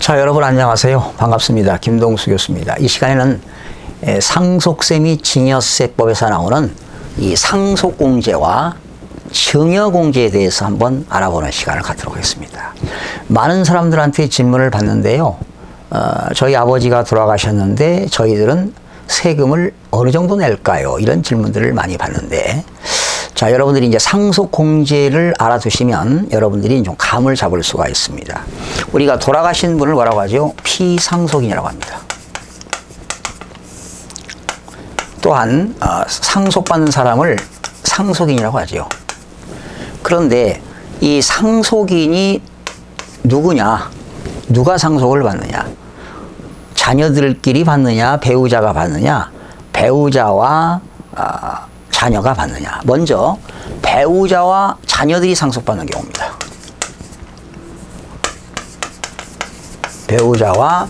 자, 여러분 안녕하세요. 반갑습니다. 김동수 교수입니다. 이 시간에는 상속세 및 증여세법에서 나오는 이 상속공제와 증여공제에 대해서 한번 알아보는 시간을 갖도록 하겠습니다. 많은 사람들한테 질문을 받는데요. 저희 아버지가 돌아가셨는데 저희들은 세금을 어느 정도 낼까요? 이런 질문들을 많이 받는데, 자, 여러분들이 이제 상속공제를 알아두시면 여러분들이 좀 감을 잡을 수가 있습니다. 우리가 돌아가신 분을 뭐라고 하죠? 피상속인이라고 합니다. 또한 상속받는 사람을 상속인이라고 하죠. 그런데 이 상속인이 누구냐? 누가 상속을 받느냐? 자녀들끼리 받느냐? 배우자가 받느냐? 배우자와 자녀가 받느냐? 먼저 배우자와 자녀들이 상속받는 경우입니다. 배우자와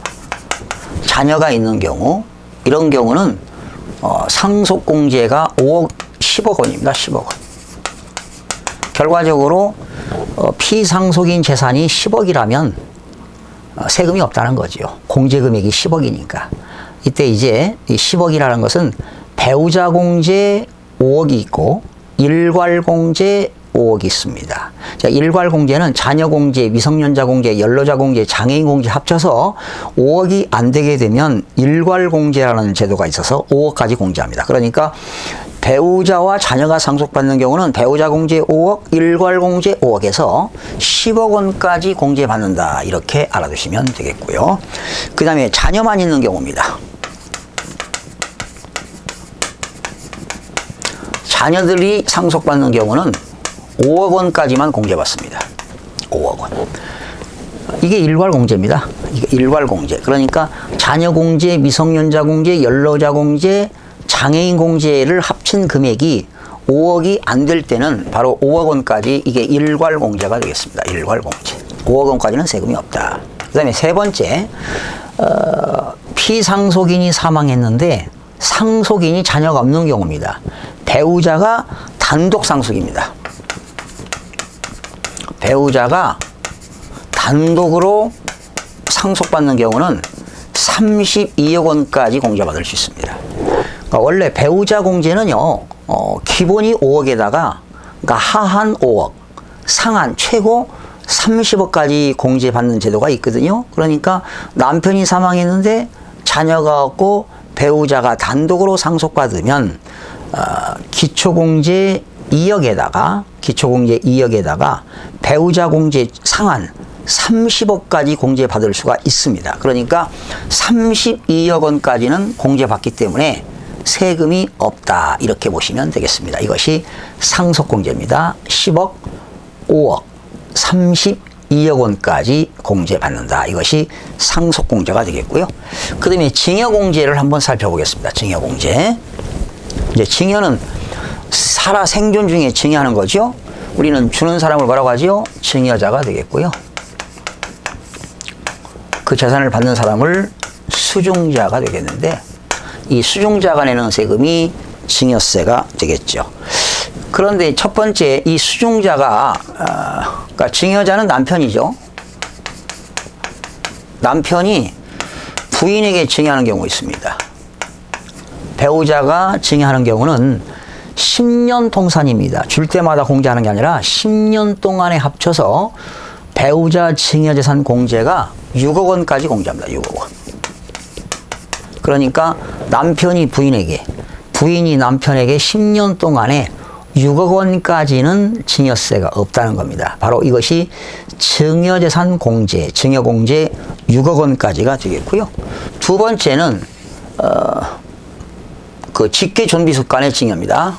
자녀가 있는 경우, 이런 경우는 상속공제가 10억 원입니다. 10억 원. 결과적으로 피상속인 재산이 10억이라면 세금이 없다는 거죠. 공제금액이 10억이니까. 이때 이제 이 10억이라는 것은 배우자 공제 5억이 있고 일괄 공제 5억이 있습니다. 자, 일괄 공제는 자녀 공제, 미성년자 공제, 연로자 공제, 장애인 공제 합쳐서 5억이 안 되게 되면 일괄 공제라는 제도가 있어서 5억까지 공제합니다. 그러니까 배우자와 자녀가 상속받는 경우는 배우자 공제 5억, 일괄 공제 5억에서 10억 원까지 공제받는다. 이렇게 알아두시면 되겠고요. 그 다음에 자녀만 있는 경우입니다. 자녀들이 상속받는 경우는 5억 원까지만 공제받습니다. 5억 원. 이게 일괄 공제입니다. 이게 일괄 공제. 그러니까 자녀 공제, 미성년자 공제, 연로자 공제, 장애인 공제를 합친 금액이 5억이 안 될 때는 바로 5억 원까지 이게 일괄 공제가 되겠습니다. 일괄 공제. 5억 원까지는 세금이 없다. 그 다음에 세 번째, 피상속인이 사망했는데 상속인이 자녀가 없는 경우입니다. 배우자가 단독 상속입니다. 배우자가 단독으로 상속받는 경우는 32억 원까지 공제받을 수 있습니다. 그러니까 원래 배우자 공제는요, 기본이 5억에다가, 그러니까 하한 5억, 상한 최고 30억까지 공제받는 제도가 있거든요. 그러니까 남편이 사망했는데 자녀가 없고 배우자가 단독으로 상속받으면 기초공제 2억에다가 배우자 공제 상한 30억까지 공제받을 수가 있습니다. 그러니까 32억 원까지는 공제받기 때문에 세금이 없다. 이렇게 보시면 되겠습니다. 이것이 상속공제입니다. 10억, 5억, 32억 원까지 공제받는다. 이것이 상속공제가 되겠고요. 그 다음에 증여공제를 한번 살펴보겠습니다. 증여공제. 이제 증여는 살아 생존 중에 증여하는 거죠. 우리는 주는 사람을 뭐라고 하죠? 증여자가 되겠고요. 그 재산을 받는 사람을 수중자가 되겠는데, 이 수중자가 내는 세금이 증여세가 되겠죠. 그런데 첫 번째, 이 수중자가, 그러니까 증여자는 남편이죠. 남편이 부인에게 증여하는 경우가 있습니다. 배우자가 증여하는 경우는 10년 통산입니다. 줄 때마다 공제하는 게 아니라 10년 동안에 합쳐서 배우자 증여재산 공제가 6억 원까지 공제합니다. 6억 원. 그러니까 남편이 부인이 남편에게 10년 동안에 6억 원까지는 증여세가 없다는 겁니다. 바로 이것이 증여재산 공제, 증여공제 6억 원까지가 되겠고요. 두 번째는 그 직계존비속간의 증여입니다.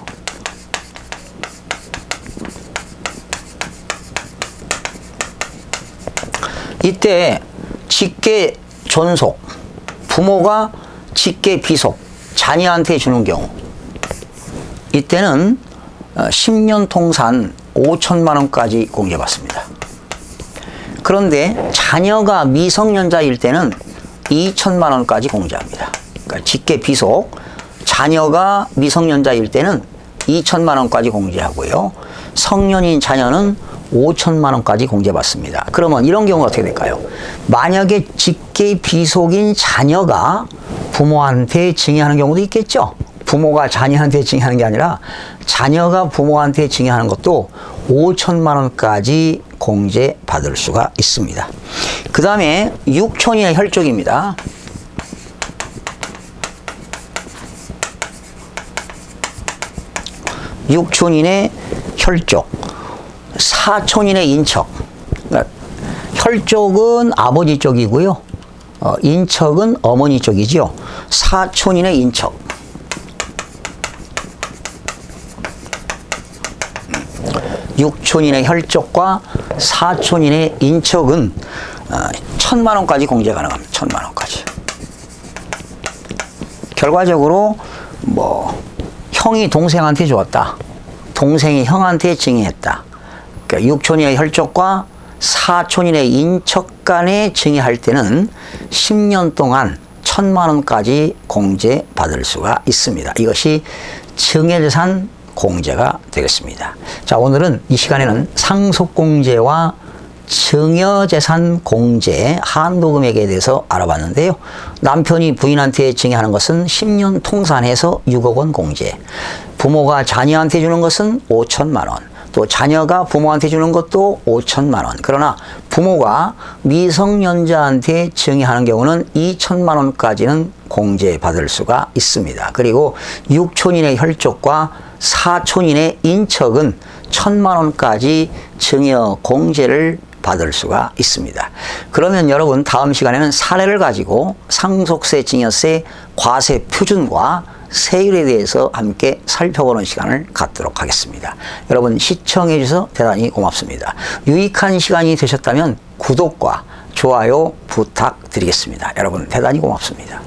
이때 직계존속, 부모가 직계비속, 자녀한테 주는 경우, 이때는 10년 통산 5천만 원까지 공제받습니다. 그런데 자녀가 미성년자일 때는 2천만 원까지 공제합니다. 그러니까 직계비속, 자녀가 미성년자일 때는 2천만 원까지 공제하고요. 성년인 자녀는 5천만 원까지 공제받습니다. 그러면 이런 경우가 어떻게 될까요? 만약에 직계 비속인 자녀가 부모한테 증여하는 경우도 있겠죠. 부모가 자녀한테 증여하는 게 아니라 자녀가 부모한테 증여하는 것도 5천만 원까지 공제받을 수가 있습니다. 그 다음에 육촌인의 혈족입니다. 육촌인의 혈족, 사촌인의 인척. 그러니까 혈족은 아버지 쪽이고요. 인척은 어머니 쪽이죠. 사촌인의 인척. 육촌인의 혈족과 사촌인의 인척은 1,000만 원까지 공제 가능합니다. 1,000만 원까지. 결과적으로 형이 동생한테 주었다. 동생이 형한테 증여했다. 그러니까 육촌인의 혈족과 사촌인의 인척 간에 증여할 때는 10년 동안 1,000만 원까지 공제받을 수가 있습니다. 이것이 증여재산 공제가 되겠습니다. 자, 오늘은 이 시간에는 상속공제와 증여재산 공제 한도금액에 대해서 알아봤는데요. 남편이 부인한테 증여하는 것은 10년 통산해서 6억 원 공제, 부모가 자녀한테 주는 것은 5천만 원, 또 자녀가 부모한테 주는 것도 5천만 원. 그러나 부모가 미성년자한테 증여하는 경우는 2천만 원까지는 공제받을 수가 있습니다. 그리고 육촌인의 혈족과 사촌인의 인척은 1,000만 원까지 증여 공제를 받을 수가 있습니다. 그러면 여러분 다음 시간에는 사례를 가지고 상속세, 증여세, 과세 표준과 세율에 대해서 함께 살펴보는 시간을 갖도록 하겠습니다. 여러분 시청해 주셔서 대단히 고맙습니다. 유익한 시간이 되셨다면 구독과 좋아요 부탁드리겠습니다. 여러분 대단히 고맙습니다.